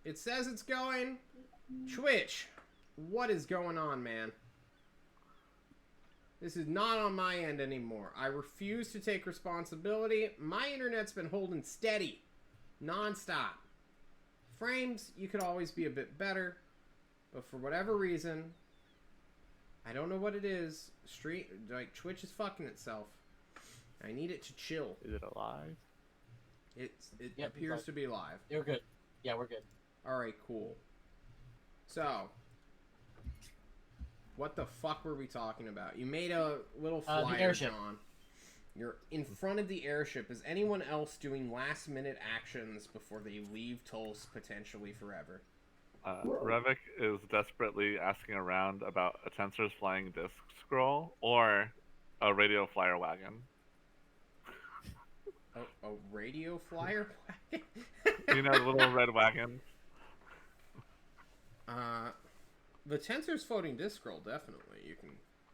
It says it's going. Twitch, what is going on, man? This is not on my end anymore. I refuse to take responsibility. My internet's been holding steady. Non-stop. Frames, you could always be a bit better. But for whatever reason, I don't know what it is. Twitch is fucking itself. I need it to chill. Is it alive? It appears to be live. You're good. Yeah, we're good. Alright, cool. So, what the fuck were we talking about? You made a little flyer, John. You're in front of the airship. Is anyone else doing last-minute actions before they leave Tulsa potentially forever? Revik is desperately asking around about a Tensor's flying disc scroll or a radio flyer wagon. A radio flyer wagon? You know, the little red wagons? The Tensor's floating disc scroll, definitely. You can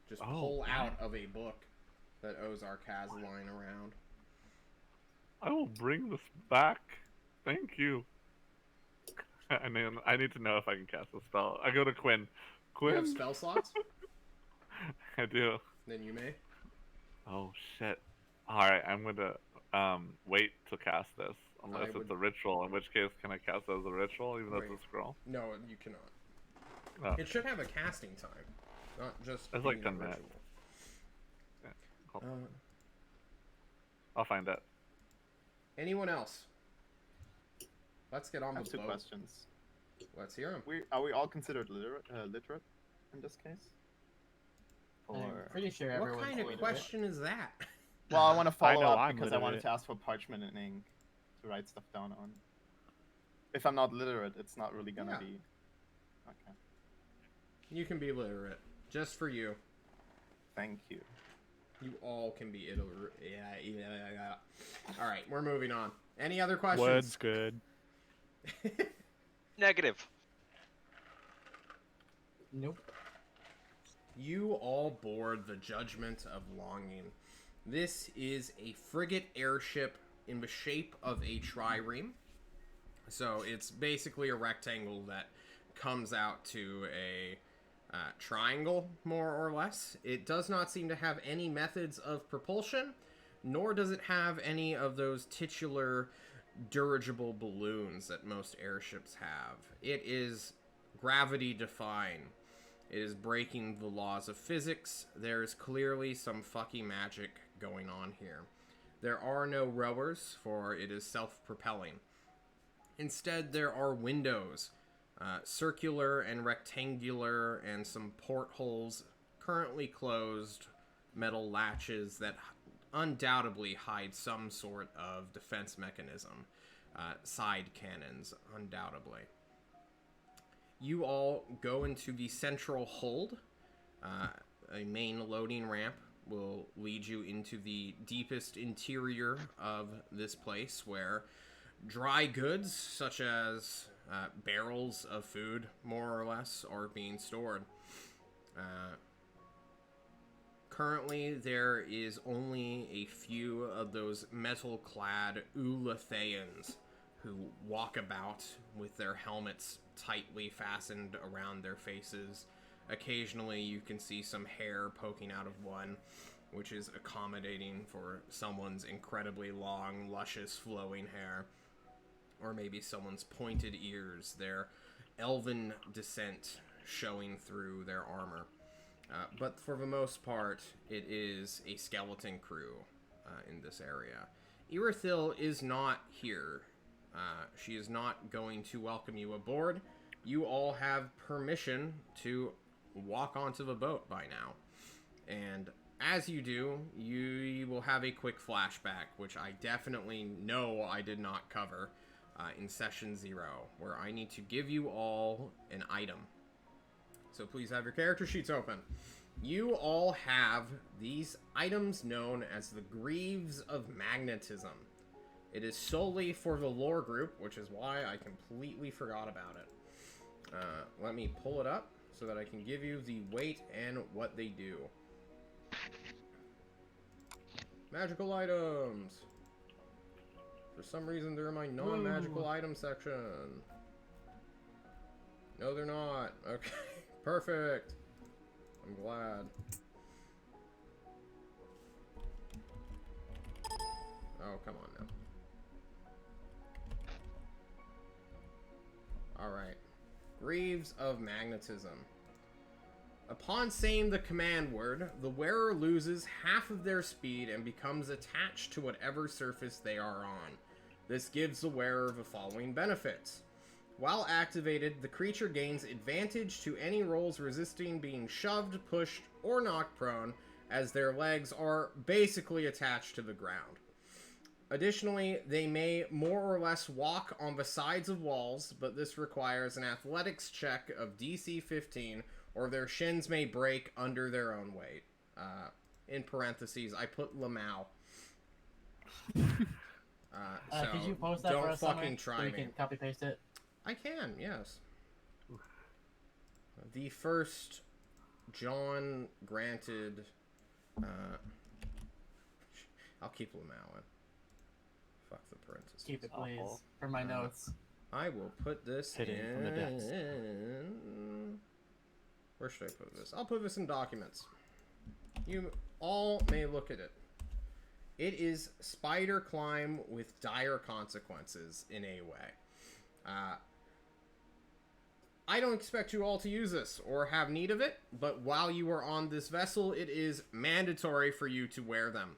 just pull out of a book that Ozark has lying around. I will bring this back. Thank you. I need to know if I can cast a spell. I go to Quinn. Quinn? You have spell slots? I do. Then you may. Oh, shit. Alright, I'm going to wait to cast this. Unless it's a ritual, in which case can I cast it as a ritual, even though it's a scroll? No, you cannot. Oh. It should have a casting time, not just. It's like 10 minutes. Yeah, cool. I'll find it. Anyone else? Let's get on with the boat. I have 2 questions. Let's hear them. Are we all considered literate in this case? I'm pretty sure everyone's What kind of question is that? Well, I want to follow up I'm because I wanted to ask for parchment and ink to write stuff down on. If I'm not literate, it's not really gonna be. Okay. You can be literate, just for you. Thank you. You all can be illiterate. Yeah. All right, we're moving on. Any other questions? Word's good. Negative. Nope. You all board the Judgment of Longing. This is a frigate airship in the shape of a trireme. So it's basically a rectangle that comes out to a triangle, more or less. It does not seem to have any methods of propulsion, nor does it have any of those titular dirigible balloons that most airships have. It is gravity-defying. It is breaking the laws of physics. There's clearly some fucky magic going on here. There are no rowers, for it is self-propelling. Instead, there are windows, circular and rectangular, and some portholes, currently closed, metal latches that undoubtedly hide some sort of defense mechanism. Side cannons, undoubtedly. You all go into the central hold. A main loading ramp will lead you into the deepest interior of this place, where dry goods, such as barrels of food, more or less, are being stored. Currently, there is only a few of those metal-clad Ulatheans who walk about with their helmets tightly fastened around their faces. Occasionally, you can see some hair poking out of one, which is accommodating for someone's incredibly long, luscious, flowing hair. Or maybe someone's pointed ears, their elven descent showing through their armor. But for the most part, it is a skeleton crew in this area. Irithil is not here. She is not going to welcome you aboard. You all have permission to walk onto the boat by now. And as you do, you will have a quick flashback, which I definitely know I did not cover in session 0, where I need to give you all an item. So please have your character sheets open. You all have these items known as the Greaves of Magnetism. It is solely for the lore group, which is why I completely forgot about it. Let me pull it up so that I can give you the weight and what they do. Magical items. For some reason, they're in my non-magical item section. No, they're not. Okay, perfect. I'm glad. Oh, come on now. Alright. Greaves of Magnetism. Upon saying the command word, the wearer loses half of their speed and becomes attached to whatever surface they are on. This gives the wearer the following benefits. While activated, the creature gains advantage to any rolls resisting being shoved, pushed, or knocked prone, as their legs are basically attached to the ground. Additionally, they may more or less walk on the sides of walls, but this requires an athletics check of DC 15, or their shins may break under their own weight. In parentheses, I put Lamau. Could you post that don't for us fucking somewhere try so we me. can copy paste it? I can, yes. The first John granted. I'll keep Lamau in. Fuck the parentheses. Keep it, please, Awful. for my notes. I will put this Hidden from the depths. in. Where should I put this? I'll put this in documents. You all may look at it. It is spider climb with dire consequences in a way. I don't expect you all to use this or have need of it, but while you are on this vessel, it is mandatory for you to wear them.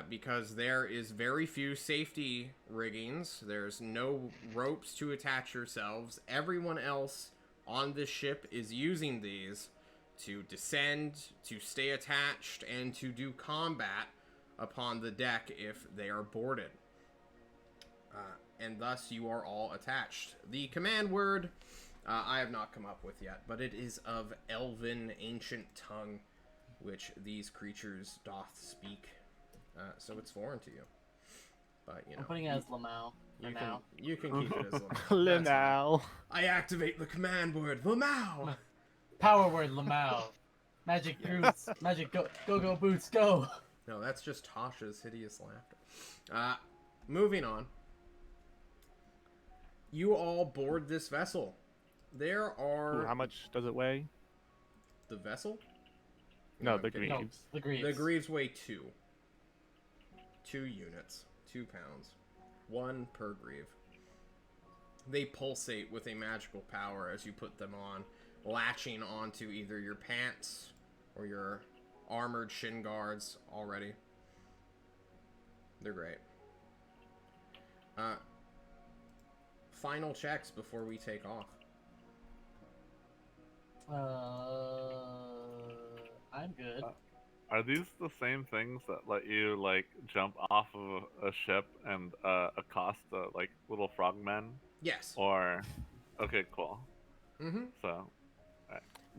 Because there is very few safety riggings. There's no ropes to attach yourselves. Everyone else on this ship is using these to descend, to stay attached, and to do combat upon the deck if they are boarded. And thus you are all attached. The command word I have not come up with yet, but it is of elven ancient tongue, which these creatures doth speak. So it's foreign to you. But, you know. I'm putting it as Lamau. You can keep it as Lamau. Lamau. I activate the command word, Lamau! Power word Lamau. Magic boots. Magic go boots go. No, that's just Tasha's hideous laughter. Moving on. You all board this vessel. There are... Ooh, how much does it weigh? The vessel? No, the kidding. No, Greaves. the Greaves. The Greaves weigh 2. 2 units. 2 pounds. 1 per Grieve. They pulsate with a magical power as you put them on, latching onto either your pants or your armored shin guards already. They're great. Final checks before we take off. I'm good. Are these the same things that let you like jump off of a ship and accost like little frogmen? Yes. Or okay, cool. Mm-hmm. So,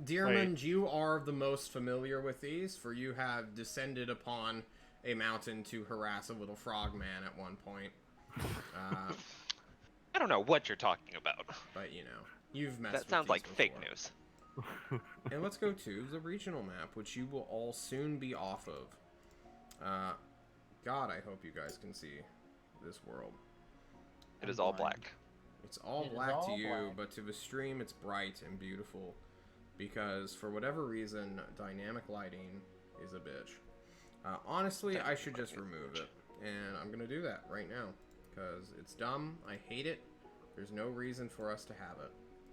Dearmond, you are the most familiar with these, for you have descended upon a mountain to harass a little frogman at one point. I don't know what you're talking about. But, you know, you've messed That with sounds these like before. fake news. And let's go to the regional map, which you will all soon be off of. God, I hope you guys can see this world. It is all black. It's all It is black to all you, black. but to the stream it's bright and beautiful. Because, for whatever reason, dynamic lighting is a bitch. Honestly, I should just remove it. And I'm going to do that right now. Because it's dumb, I hate it, there's no reason for us to have it.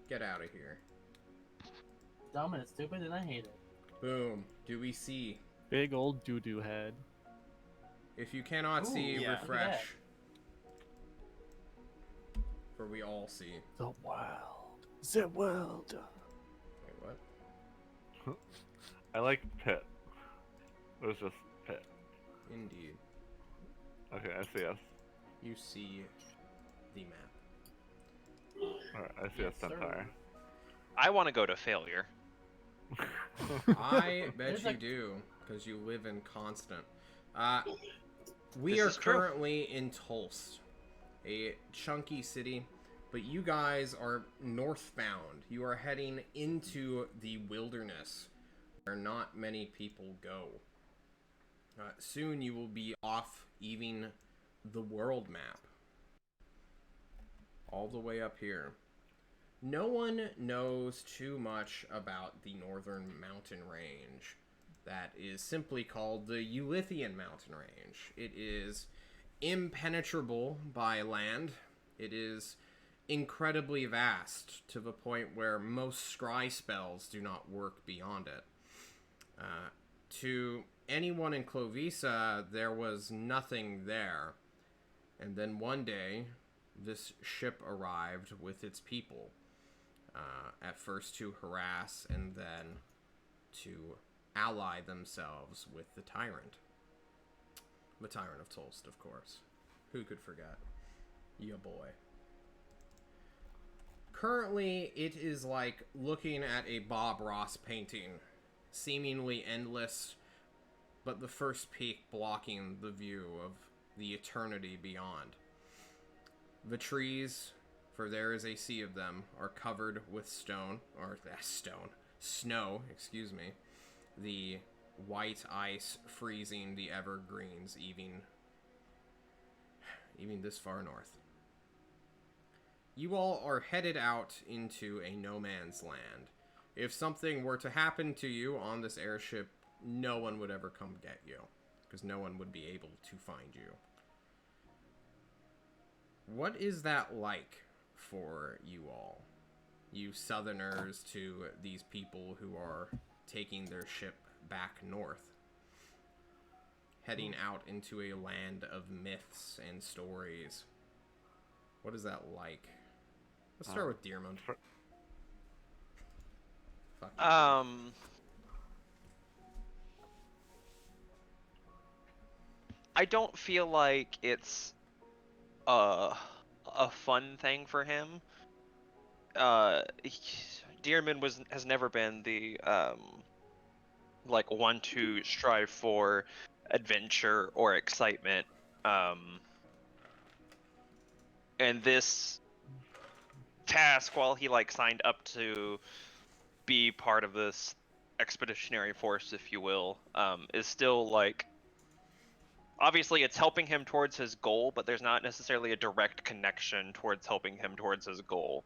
Get out of here. Dumb and it's stupid and I hate it. Boom. Do we see? Big old doo-doo head. If you cannot Ooh, see, yeah. refresh. For we all see. The world. The world. Wait, what? I like pit. It was just pit. Indeed. Okay, I see us. You see the map. Alright, I see Yes, a centaur. sir. I want to go to failure. I bet There's you a- do, because you live in Constant. We This are is true. currently in Tulsa, a chunky city, but you guys are northbound. You are heading into the wilderness, where not many people go. Soon you will be off even the world map. All the way up here. no one knows too much about the northern mountain range that is simply called the Ulithian mountain range. It is impenetrable by land. It is incredibly vast to the point where most scry spells do not work beyond it. To anyone in Klovisa, there was nothing there. And then one day, this ship arrived with its people. At first to harass and then to ally themselves with the tyrant. The tyrant of Tolst, of course. Who could forget? Ya boy. Currently, it is like looking at a Bob Ross painting. Seemingly endless, but the first peak blocking the view of the eternity beyond. The trees, for there is a sea of them, are covered with snow, excuse me. The white ice freezing the evergreens even this far north. You all are headed out into a no man's land. If something were to happen to you on this airship, no one would ever come get you, because no one would be able to find you. What is that like for you all? You southerners to these people who are taking their ship back north, heading out into a land of myths and stories. What is that like? Let's start with Dearmond. Fuck you. I don't feel like it's a fun thing for him. Dearman has never been the like one to strive for adventure or excitement. And this task, while he like signed up to be part of this expeditionary force, if you will, is still like, obviously it's helping him towards his goal, but there's not necessarily a direct connection towards helping him towards his goal.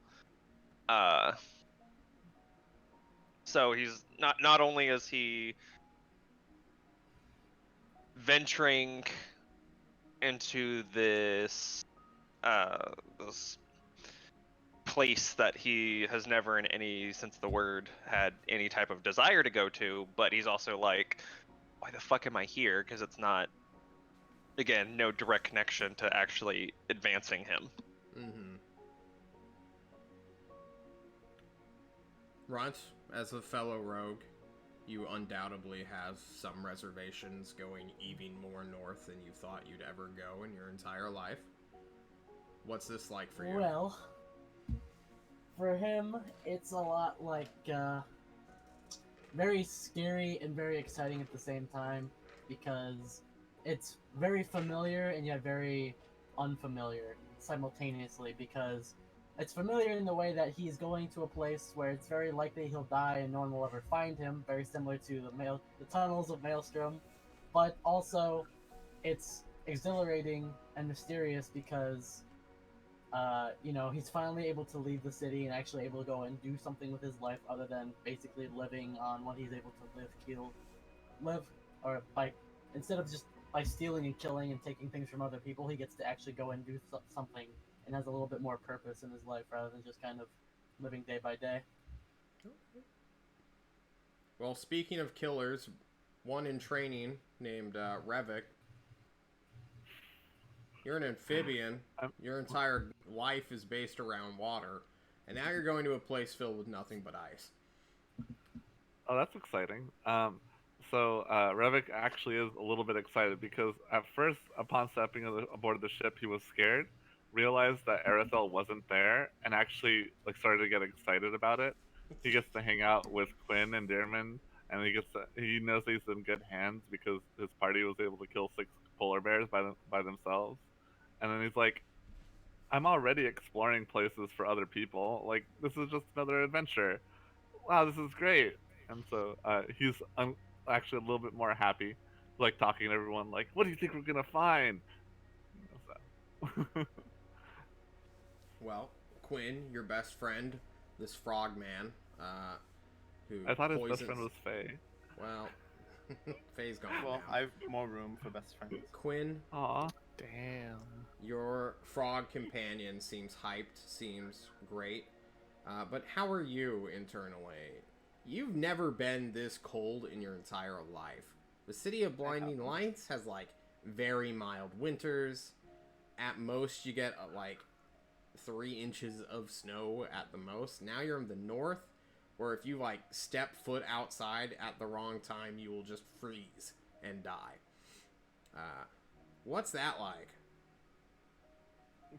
So he's not only is he venturing into this place that he has never in any sense of the word had any type of desire to go to, but he's also like, why the fuck am I here? Because it's not, again, no direct connection to actually advancing him. Mm-hmm. Runt, as a fellow rogue, you undoubtedly have some reservations going even more north than you thought you'd ever go in your entire life. What's this like for you? Well, for him, it's a lot like very scary and very exciting at the same time, because it's very familiar and yet very unfamiliar simultaneously, because it's familiar in the way that he's going to a place where it's very likely he'll die and no one will ever find him, very similar to the tunnels of Maelstrom, but also it's exhilarating and mysterious because he's finally able to leave the city and actually able to go and do something with his life other than basically living on what he's able to instead of just by stealing and killing and taking things from other people, he gets to actually go and do something and has a little bit more purpose in his life rather than just kind of living day by day. Well, speaking of killers, one in training named Revik. You're an amphibian. Your entire life is based around water. And now you're going to a place filled with nothing but ice. Oh, that's exciting. So Revik actually is a little bit excited because at first, upon stepping aboard the ship, he was scared, realized that Arathel wasn't there, and actually started to get excited about it. He gets to hang out with Quinn and Dearman, and he knows that he's in good hands because his party was able to kill 6 polar bears by themselves. And then he's like, I'm already exploring places for other people. Like, this is just another adventure. Wow, this is great. And so he's actually a little bit more happy, talking to everyone, like, what do you think we're going to find? So. Well, Quinn, your best friend, this frogman, who I thought his poisons... best friend was Faye. Well, Faye's gone Well, now. I have more room for best friends. Quinn, Aw. Damn. your frog companion seems hyped, seems great. But how are you internally? You've never been this cold in your entire life. The City of Blinding Lights has, like, very mild winters. At most, you get, like, 3 inches of snow at the most. Now you're in the north, where if you, like, step foot outside at the wrong time, you will just freeze and die. What's that like?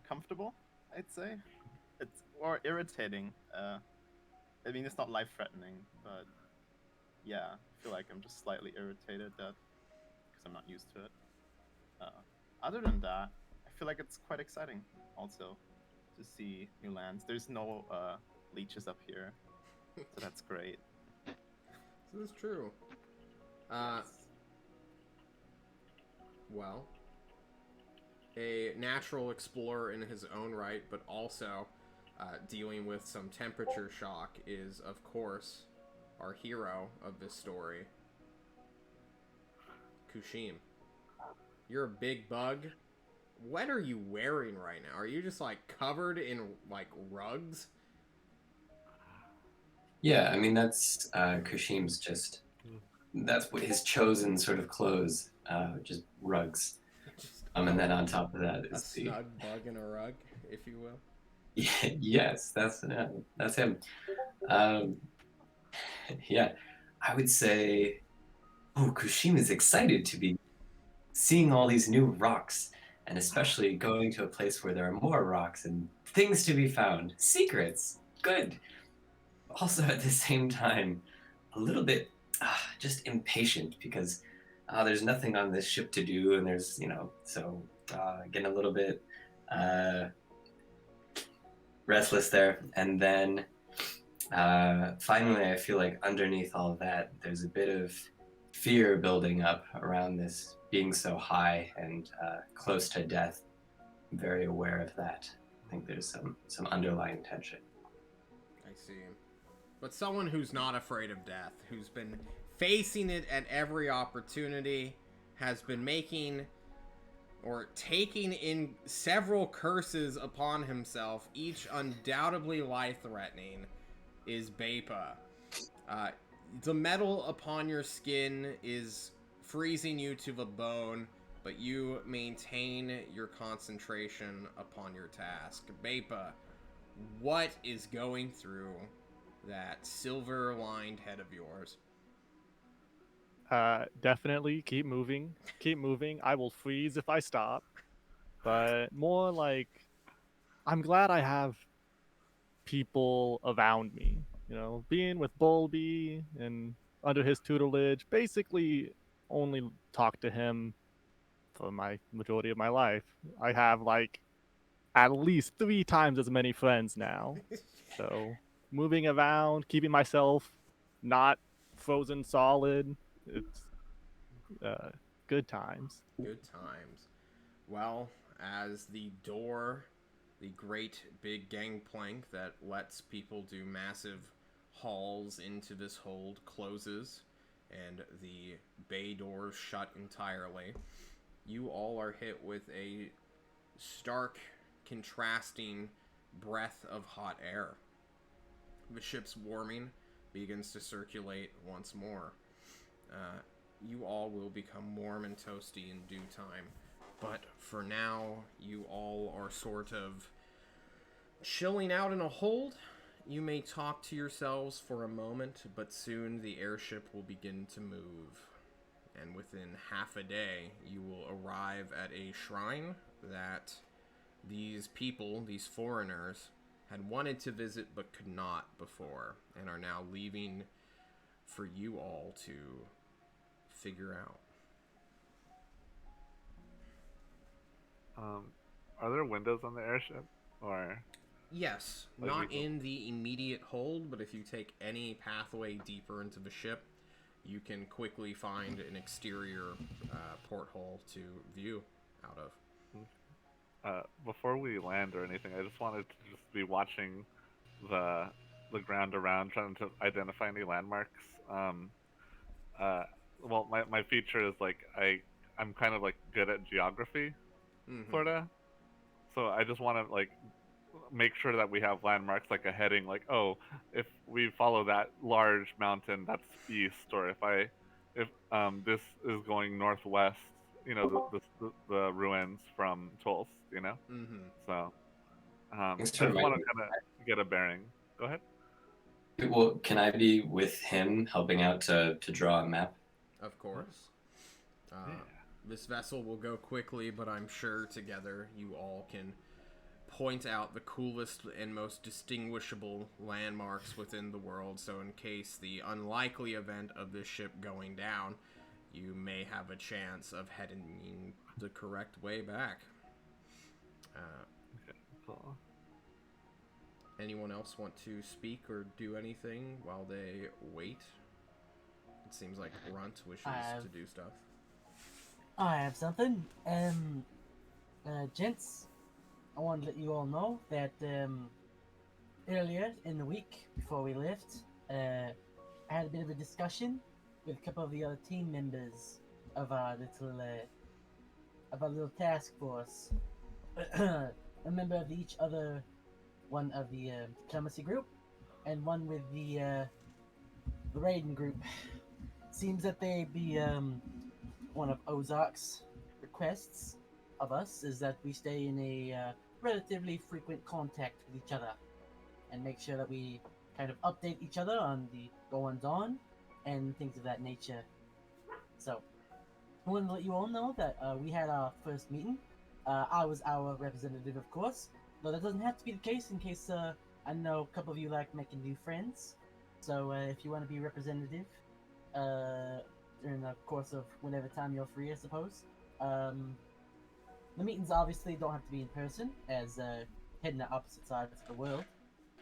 Comfortable, I'd say. It's or irritating. I mean, it's not life-threatening, but yeah, I feel like I'm just slightly irritated that because I'm not used to it. Other than that, I feel like it's quite exciting also to see new lands. There's no leeches up here, so that's great. This is true. Well, a natural explorer in his own right, but also dealing with some temperature shock is, of course, our hero of this story, Kushim. You're a big bug. What are you wearing right now? Are you just, like, covered in, like, rugs? Yeah, I mean, that's Kushim's just... That's what his chosen sort of clothes, just rugs. And then on top of that A is the... snug bug in a rug, if you will. Yes, that's him. Yeah, I would say, oh, Kushim is excited to be seeing all these new rocks, and especially going to a place where there are more rocks and things to be found. Secrets, good. Also, at the same time, a little bit just impatient because there's nothing on this ship to do, and there's, so getting a little bit restless there. And then finally, I feel like underneath all that, there's a bit of fear building up around this being so high and close to death. I'm very aware of that. I think there's some underlying tension. I see. But someone who's not afraid of death, who's been facing it at every opportunity, has been making or taking in several curses upon himself, each undoubtedly life-threatening, is Bepa. The metal upon your skin is freezing you to the bone, but you maintain your concentration upon your task. Bepa, what is going through that silver-lined head of yours? Definitely keep moving. Keep moving. I will freeze if I stop. But more like, I'm glad I have people around me. Being with Bulby and under his tutelage, basically only talk to him for my majority of my life. I have like at least 3 times as many friends now. So moving around, keeping myself not frozen solid, it's good times. Good times. Well, as the door, the great big gangplank that lets people do massive hauls into this hold, closes, and the bay doors shut entirely, you all are hit with a stark, contrasting breath of hot air. The ship's warming begins to circulate once more. You all will become warm and toasty in due time. But for now, you all are sort of chilling out in a hold. You may talk to yourselves for a moment, but soon the airship will begin to move. And within half a day, you will arrive at a shrine that these people, these foreigners, had wanted to visit but could not before, and are now leaving for you all to figure out. Are there windows on the airship, or? Yes, Like not we- in the immediate hold, but if you take any pathway deeper into the ship, you can quickly find an exterior porthole to view out of. Before we land or anything, I just wanted to just be watching the the ground around, trying to identify any landmarks. Uh, well, my feature is like I'm kind of like good at geography, Mm-hmm. sorta. So I just want to like make sure that we have landmarks like a heading, like, oh, if we follow that large mountain, that's east, or if this is going northwest, the ruins from Tulst, Mm-hmm. So Thanks I for just want reminding to kind of get a bearing. Go ahead. me. Well, can I be with him helping out to draw a map? Of course. Yeah. This vessel will go quickly, but I'm sure together you all can point out the coolest and most distinguishable landmarks within the world, so in case the unlikely event of this ship going down, you may have a chance of heading the correct way back. Cool. Anyone else want to speak or do anything while they wait? It seems like Runt wishes to do stuff. I have something. Gents, I want to let you all know that earlier in the week before we left, I had a bit of a discussion with a couple of the other team members of our little task force. A member of each other, one of the diplomacy group, and one with the Raiden group. Seems that they be one of Ozark's requests of us is that we stay in a relatively frequent contact with each other and make sure that we kind of update each other on the goings on and things of that nature. So, I wanted to let you all know that we had our first meeting. I was our representative, of course, though that doesn't have to be the case in case I know a couple of you like making new friends. So, if you want to be representative during the course of whenever time you're free, I suppose. The meetings obviously don't have to be in person, as heading to opposite sides of the world.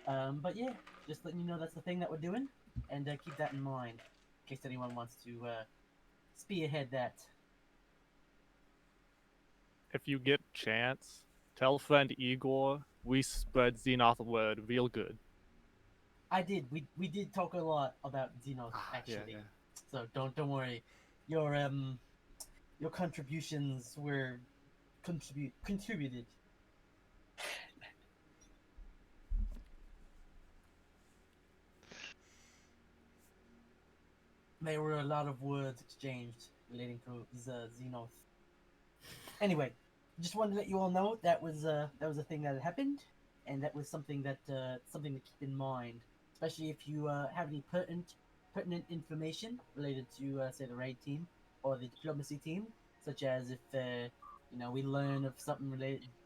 But yeah, just letting you know that's the thing that we're doing, and keep that in mind in case anyone wants to spearhead that. If you get a chance, tell friend Igor we spread Xenoth word real good. I did. We did talk a lot about Xenos actually, so don't worry. Your contributions were contributed. There were a lot of words exchanged relating to the Xenos. Anyway, just wanted to let you all know that was a thing that had happened, and that was something something to keep in mind, especially if you have any pertinent information related to say the raid team or the diplomacy team, such as if we learn of something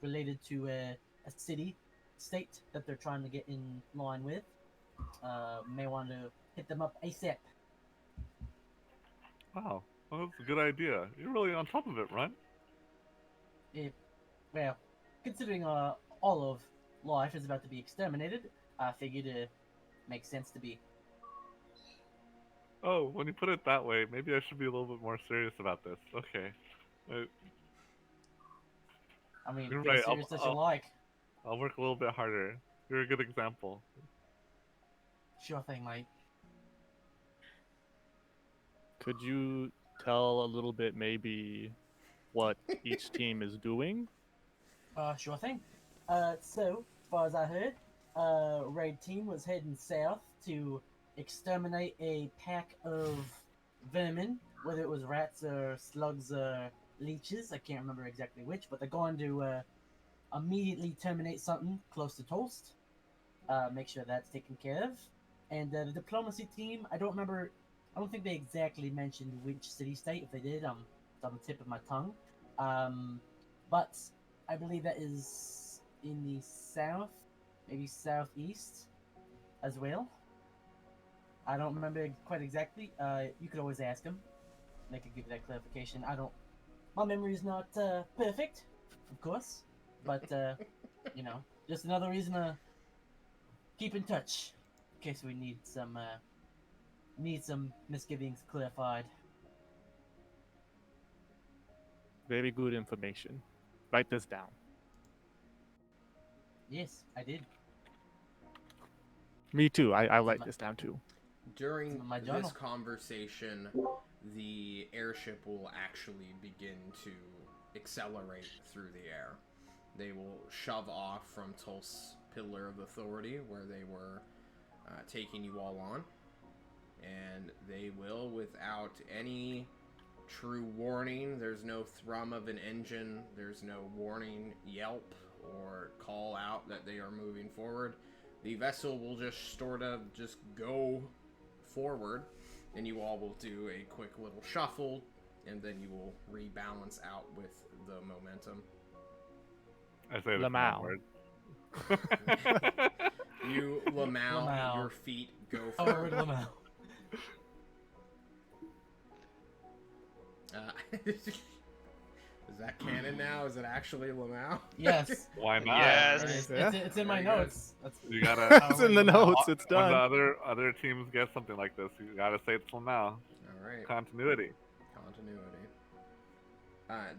related to a city state that they're trying to get in line with. May want to hit them up ASAP. Wow, well, that's a good idea. You're really on top of it, right? It, well, considering all of life is about to be exterminated, I figured it makes sense to be. Oh, when you put it that way, maybe I should be a little bit more serious about this. Okay. Uh, I mean, You're be as right. serious as you like. I'll work a little bit harder. You're a good example. Sure thing, mate. Could you tell a little bit maybe what each team is doing? Sure thing. So, as far as I heard, raid team was heading south to exterminate a pack of vermin, whether it was rats or slugs or leeches. I can't remember exactly which, but they're going to immediately terminate something close to Toast. Make sure that's taken care of. And the diplomacy team, I don't remember. I don't think they exactly mentioned which city state. If they did, it's on the tip of my tongue. But I believe that is in the south, maybe southeast, as well. I don't remember quite exactly. You could always ask them. They could give you that clarification. I don't. My memory is not perfect, of course, but just another reason to keep in touch in case we need some misgivings clarified. Very good information. Write this down. Yes, I did. Me too. I write this down too. During in my this journal. conversation, the airship will actually begin to accelerate through the air. They will shove off from Tul's Pillar of Authority, where they were taking you all on, and they will, without any true warning, there's no thrum of an engine, there's no warning yelp or call out that they are moving forward. The vessel will just sort of just go forward, and you all will do a quick little shuffle, and then you will rebalance out with the momentum. I say the Lamau. command word. You, Lamau, Lamau. your feet go Forward forward. Lamau. Is that canon now? Is it actually Lamau? Yes. Why not? Yes. It is. Yeah. It's in my Very good. notes. That's You gotta. It's in the notes. It's When the done. other teams get something like this, you gotta say it's Lamau. All right. Continuity. Continuity.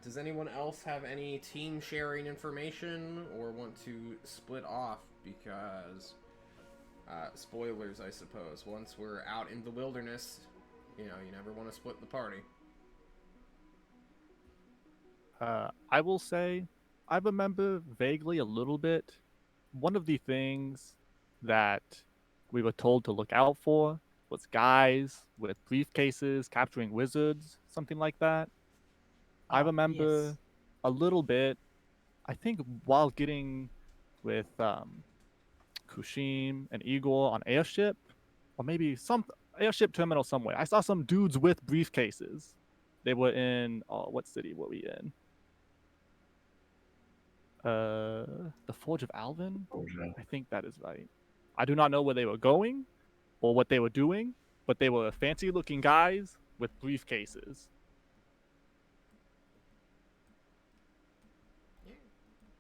Does anyone else have any team sharing information or want to split off? Because, spoilers, I suppose. Once we're out in the wilderness, you never want to split the party. I will say, I remember vaguely a little bit. One of the things that we were told to look out for was guys with briefcases capturing wizards, something like that. I remember Yes. a little bit. I think while getting with Kushim and Igor on airship, or maybe some airship terminal somewhere, I saw some dudes with briefcases. They were in what city were we in? The Forge of Alvin? I think that is right. I do not know where they were going or what they were doing, but they were fancy looking guys with briefcases.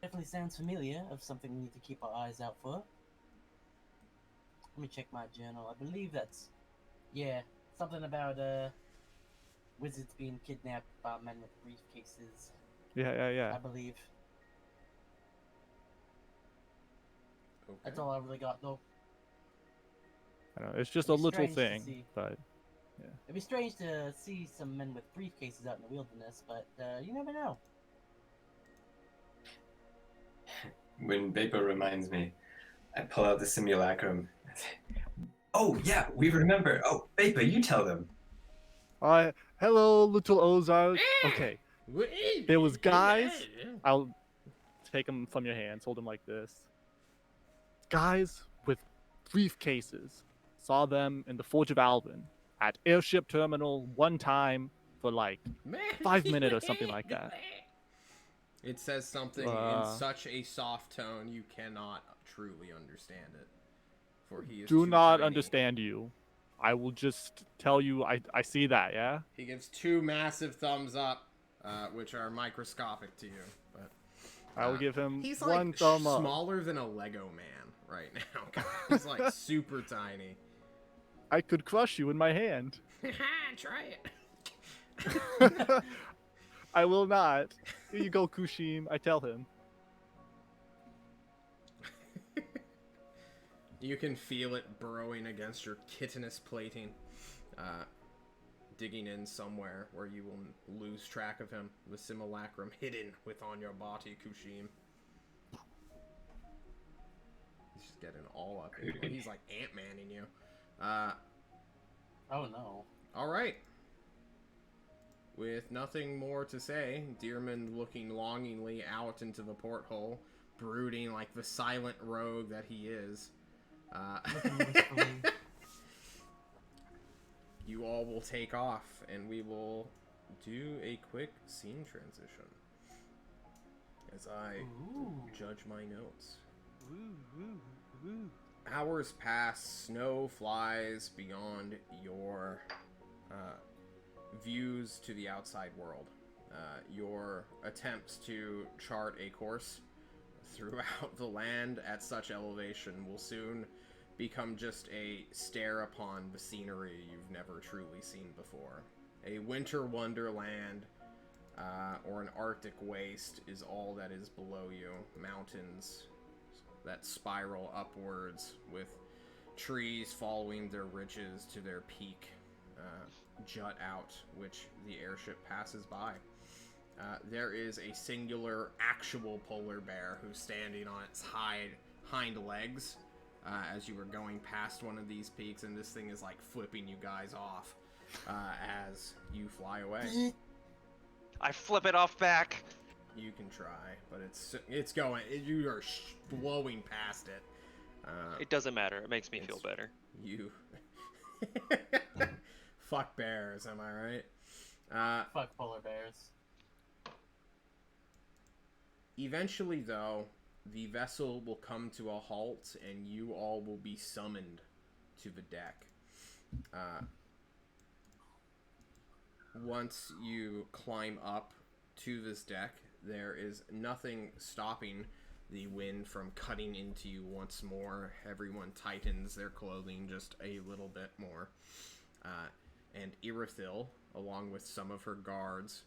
Definitely sounds familiar of something we need to keep our eyes out for. Let me check my journal. I believe that's something about wizards being kidnapped by men with briefcases. Yeah. I believe. Okay. That's all I really got though. I don't know, it's just It'd a be little strange to thing, see. but It'd be strange to see some men with briefcases out in the wilderness, but you never know. When Vapor reminds me, I pull out the simulacrum. Oh, yeah, we remember. Oh, Vapor, you tell them. hello, little Ozark. Okay, there was guys. I'll take them from your hands, hold them like this. Guys with briefcases. Saw them in the Forge of Alvin at airship terminal one time for like 5 minutes or something like that. It says something in such a soft tone you cannot truly understand it. For he is Do too not tiny. understand you. I will just tell you I see that, yeah? He gives 2 massive thumbs up, which are microscopic to you. But I will give him he's one like thumb up. smaller than a Lego man right now. He's like super tiny. I could crush you in my hand. Try it. I will not. Here you go, Kushim. I tell him. You can feel it burrowing against your chitinous plating, digging in somewhere where you will lose track of him. The simulacrum hidden within your body, Kushim. He's just getting all up in you. He's like Ant-Manning you. Oh no. All right. With nothing more to say, Dearman looking longingly out into the porthole, brooding like the silent rogue that he is. You all will take off, and we will do a quick scene transition as I judge my notes. Hours pass, snow flies beyond your views to the outside world. Your attempts to chart a course throughout the land at such elevation will soon become just a stare upon the scenery you've never truly seen before. A winter wonderland or an Arctic waste is all that is below you. Mountains that spiral upwards with trees following their ridges to their peak jut out, which the airship passes by. There is a singular actual polar bear who's standing on its hind legs as you were going past one of these peaks, and this thing is like flipping you guys off as you fly away. I flip it off back. You can try, but it's going. You are blowing past it. It doesn't matter. It makes me feel better. You fuck bears, am I right? Fuck polar bears. Eventually, though, the vessel will come to a halt, and you all will be summoned to the deck. Once you climb up to this deck, there is nothing stopping the wind from cutting into you once more. Everyone tightens their clothing just a little bit more. And Irithil, along with some of her guards,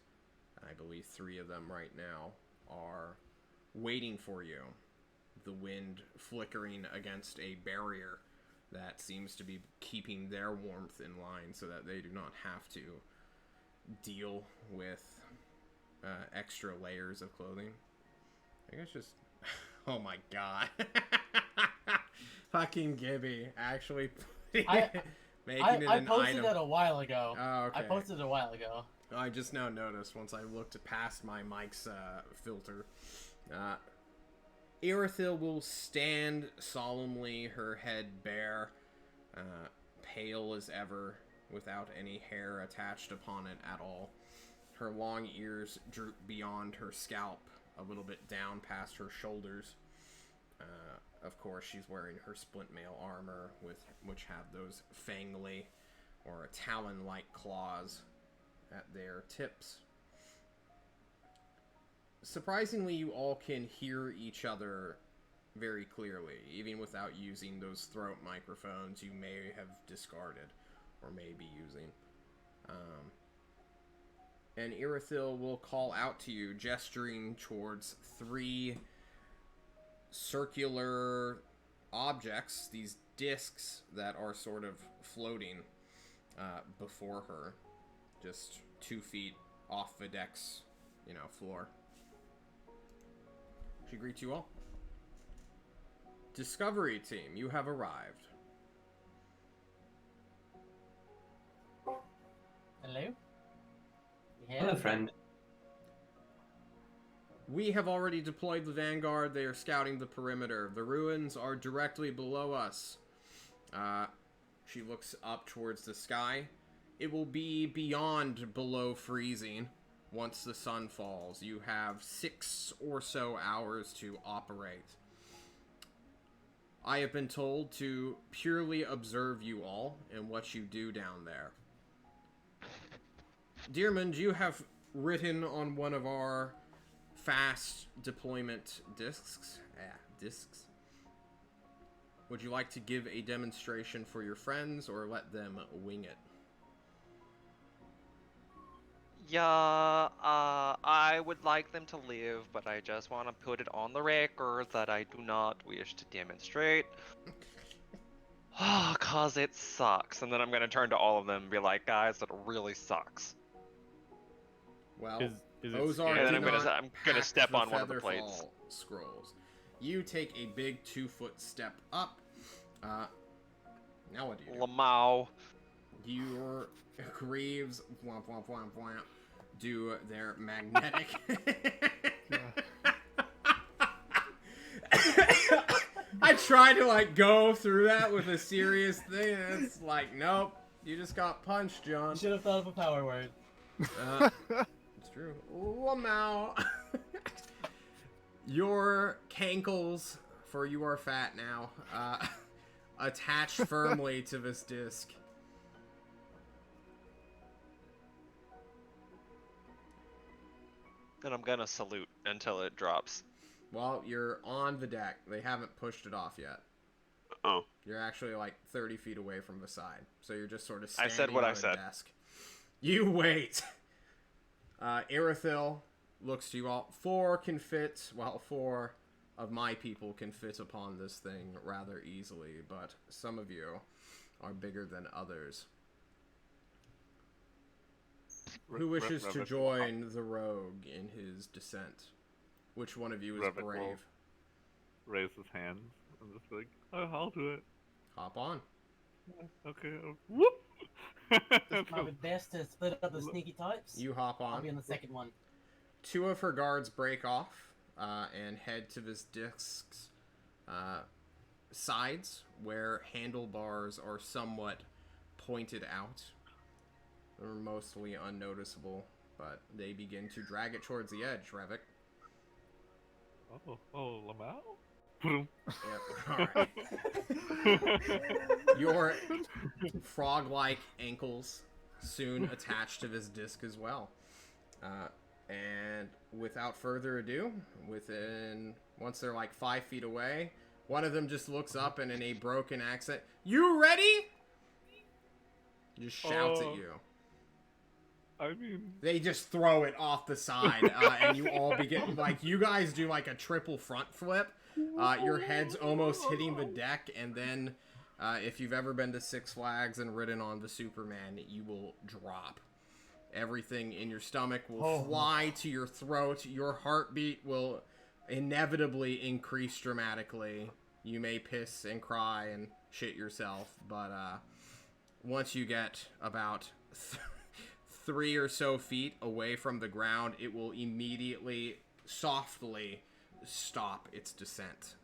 I believe 3 of them right now, are waiting for you. The wind flickering against a barrier that seems to be keeping their warmth in line so that they do not have to deal with extra layers of clothing. I guess just... Oh my god. Fucking Gibby actually making it I an posted item. that a while ago. Oh, okay. I posted it a while ago. I just now noticed once I looked past my mic's filter. Irithil will stand solemnly, her head bare, pale as ever, without any hair attached upon it at all. Her long ears droop beyond her scalp, a little bit down past her shoulders. Of course, she's wearing her splint mail armor, which have those fangly or talon-like claws at their tips. Surprisingly, you all can hear each other very clearly, even without using those throat microphones you may have discarded or may be using. And Irithil will call out to you, gesturing towards 3 circular objects, these discs that are sort of floating before her, just 2 feet off the deck's, floor. She greets you all. Discovery team, you have arrived. Hello? Hello, friend. We have already deployed the Vanguard. They are scouting the perimeter. The ruins are directly below us. She looks up towards the sky. It will be beyond below freezing once the sun falls. You have 6 or so hours to operate. I have been told to purely observe you all and what you do down there. Dearmond, you have written on one of our fast deployment discs. Would you like to give a demonstration for your friends or let them wing it? Yeah, I would like them to live, but I just want to put it on the record that I do not wish to demonstrate. Cause it sucks. And then I'm gonna turn to all of them and be like, guys, that really sucks. Well, Is it those scary? are. And then I'm gonna step on one of the plates. Scrolls. You take a big 2-foot step up. Now what do you do? Lamau. Your Greaves womp womp womp womp do their magnetic. I tried to go through that with a serious thing, and it's like, nope, you just got punched, John. You should have thought of a power word. It's true. Lamau. Your cankles, for you are fat now, attach firmly to this disc. And I'm gonna salute until it drops. Well, you're on the deck. They haven't pushed it off yet. Oh. You're actually 30 feet away from the side. So you're just sort of I standing said what on I the said. desk. You wait. Irithil looks to you all. 4 can fit. Well, 4 of my people can fit upon this thing rather easily, but some of you are bigger than others. Who wishes to join the rogue in his descent? Which one of you is Revit will brave? raise his hands and just be like, oh, I'll do it. Hop on. Okay. Whoop! I would best to split up the sneaky types. You hop I'll be on. on the second one. 2 of her guards break off and head to this disc's sides, where handlebars are somewhat pointed out. They're mostly unnoticeable, but they begin to drag it towards the edge, Revik. Oh, Lamau? Yep. Alright. Your frog-like ankles soon attach to this disc as well. And without further ado, once they're like 5 feet away, one of them just looks up and in a broken accent, "You ready?" Just shouts at you. I mean... They just throw it off the side, and you all begin, like, you guys do like a triple front flip. Your head's almost hitting the deck, and then if you've ever been to Six Flags and ridden on the Superman, you will drop. Everything in your stomach will fly to your throat. Your heartbeat will inevitably increase dramatically. You may piss and cry and shit yourself, but once you get about 3 or so feet away from the ground, it will immediately, softly stop its descent.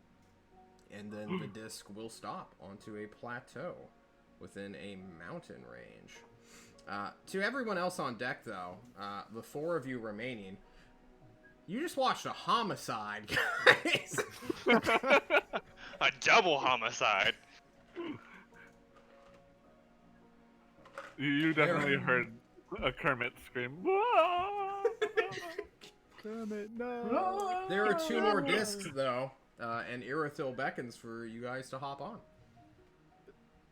And then the disc will stop onto a plateau within a mountain range. To everyone else on deck, though, the 4 of you remaining, you just watched a homicide, guys. A double homicide. You definitely heard a Kermit scream. Kermit, no! There are 2 more discs, though, and Irithyll beckons for you guys to hop on.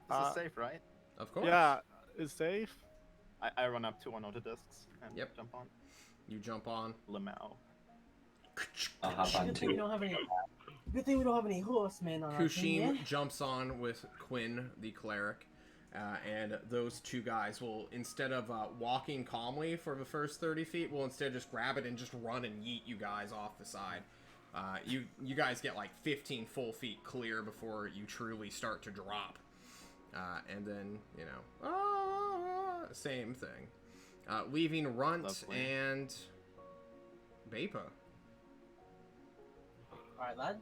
This is safe, right? Of course. Yeah, it's safe. I run up to one of the discs and Yep. jump on. You jump on. Lamau. I'll hop on Good thing we too. don't have any. Good thing we don't have any horsemen on our team. Kushim Yeah? jumps on with Quinn, the cleric, and those 2 guys will, instead of walking calmly for the first 30 feet, will instead just grab it and just run and yeet you guys off the side. You guys get like 15 full feet clear before you truly start to drop. And then, same thing. Leaving Runt Lovely. and Bapa. Alright, lad.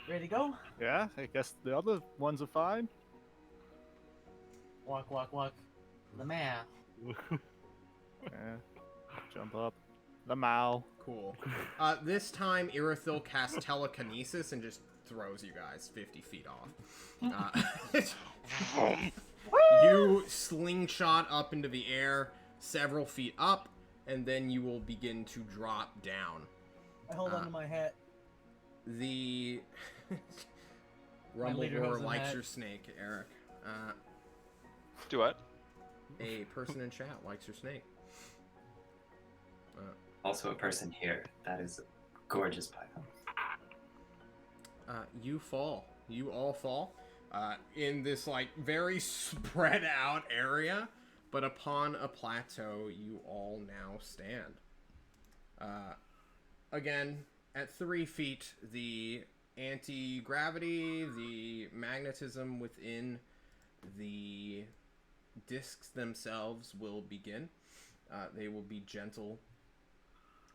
Ready to go? Yeah, I guess the other ones are fine. Walk, walk, walk. The man. Yeah. Jump up. The Mao. Cool. This time, Irithyll casts telekinesis and just throws you guys 50 feet off. You slingshot up into the air, several feet up, and then you will begin to drop down. I hold on to my hat. The My leader Rumbledore has a likes hat. your snake, Eric. Do what? A person in chat likes your snake. Also a person here. That is a gorgeous python. You fall. You all fall in this like very spread out area, but upon a plateau, you all now stand. Again, at 3 feet, the anti-gravity, the magnetism within the discs themselves will begin. They will be gentle,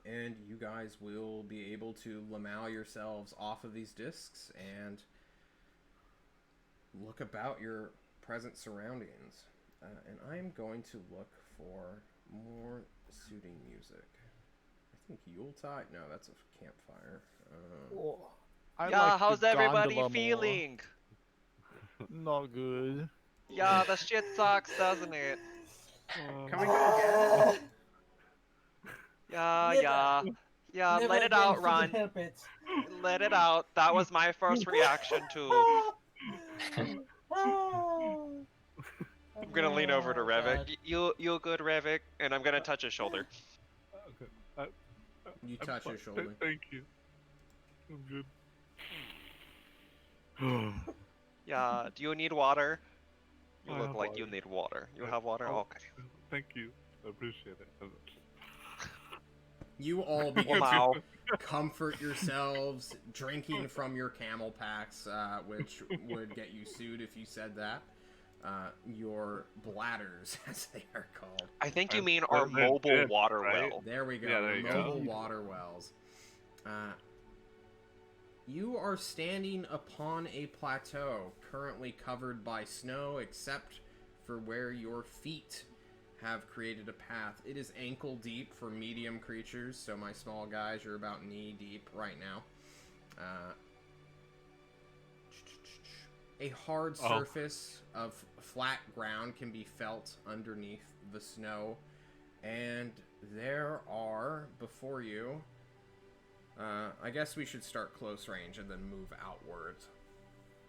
and you guys will be able to lamau yourselves off of these discs and look about your present surroundings. And I'm going to look for more suiting music. I think Yuletide? No, that's a campfire. I Yeah, like how's the everybody gondola more. feeling? Not good. Yeah, the shit sucks, doesn't it? Can we go again? Yeah, Never. yeah. Yeah, Never let it again, out, if you Ron. can help it. Let it out. That was my first reaction too. I'm gonna lean over to Oh, Revik. God. You good, Revik? And I'm gonna touch his shoulder. Okay. You I'm touch fine. his shoulder. Thank you. I'm good. Yeah. Do you need water? You I look have like you water. need water. You Yeah. have water? Oh. Okay. Thank you. I appreciate it. You all begin to Wow. comfort yourselves, drinking from your camel packs, which would get you sued if you said that. Your bladders, as they are called. I think you mean They're our mobile dips, water right? well. There we go. Yeah, there your you go. mobile water wells. You are standing upon a plateau, currently covered by snow, except for where your feet have created a path. It is ankle deep for medium creatures, so my small guys are about knee deep right now. A hard surface of flat ground can be felt underneath the snow, and there are, before you, I guess we should start close range and then move outwards.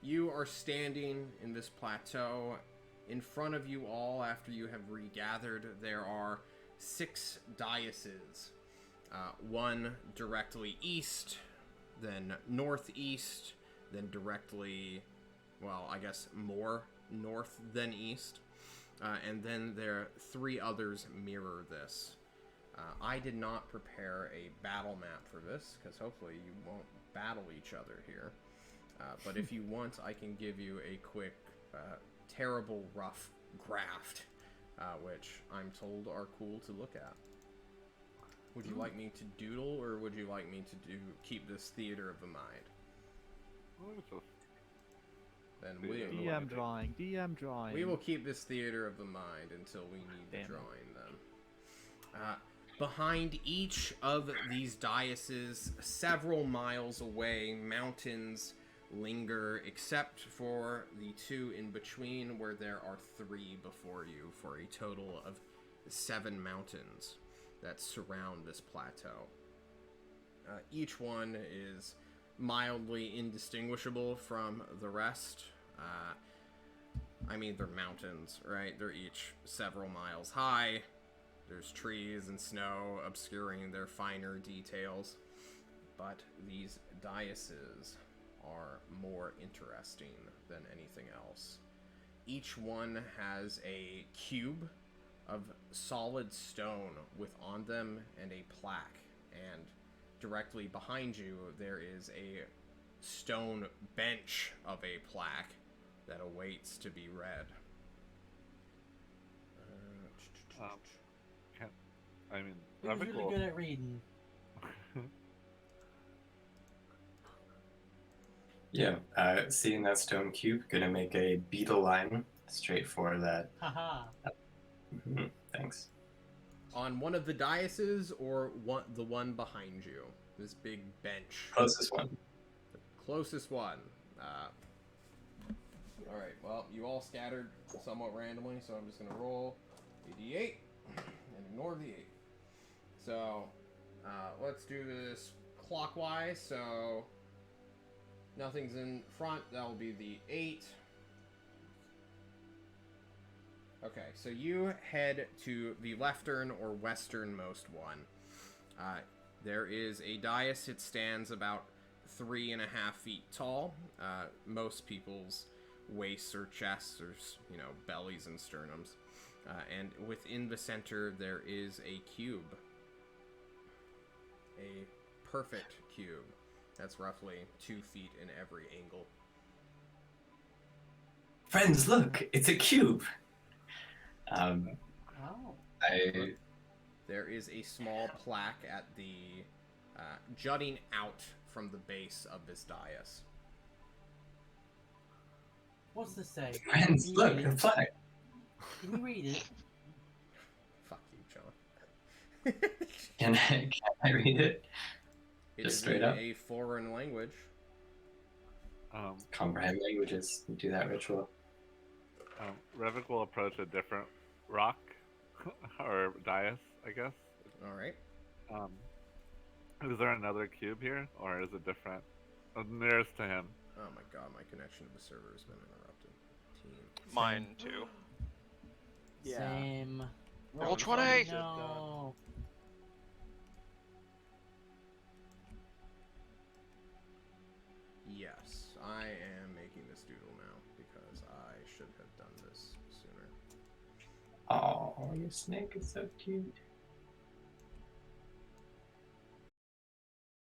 You are standing in this plateau. In front of you all, after you have regathered, there are 6 daises. One directly east, then northeast, then directly, well, I guess more north than east. And then there are 3 others mirror this. I did not prepare a battle map for this, because hopefully you won't battle each other here. But if you want, I can give you a quick, terrible, rough graft, which I'm told are cool to look at. Would you like me to doodle, or would you like me to keep this theater of the mind? Then DM drawing, DM drawing. we will keep this theater of the mind until we need the drawing then. Behind each of these daises, several miles away, mountains linger, except for the 2 in between, where there are 3 before you, for a total of 7 mountains that surround this plateau. Each one is mildly indistinguishable from the rest. I mean, they're mountains, right? They're each several miles high. There's trees and snow obscuring their finer details. But these daises are more interesting than anything else. Each one has a cube of solid stone with on them and a plaque. And directly behind you, there is a stone bench of a plaque that awaits to be read. I mean, Who's Ravik really will- good at reading? Yeah, seeing that stone cube, gonna make a beetle line straight for that. Haha. Thanks. On one of the daises, or the one behind you? This big bench. Closest one. The closest one. Alright, well, you all scattered somewhat randomly, so I'm just going to roll a d8 and ignore the 8. So, let's do this clockwise. So, nothing's in front. That will be the 8. Okay, so you head to the leftern or westernmost one. There is a dais. It stands about 3.5 feet tall. Most people's waists or chests or, bellies and sternums. And within the center, there is a cube. A perfect cube. That's roughly 2 feet in every angle. Friends, look! It's a cube! Oh. There is a small plaque at the jutting out from the base of this dais. What's this say? Friends, Can you look! read A it? flag! Can you read it? Fuck you, John. Can I read it? It Just is straight in up? a foreign language. Comprehend languages. Do that ritual. Revik will approach a different rock or dais, I guess. All right. Is there another cube here, or is it different? Nearest to him. Oh my god, my connection to the server has been interrupted. Team. Mine too. Same. Roll 20! No. Yes, I am your snake is so cute.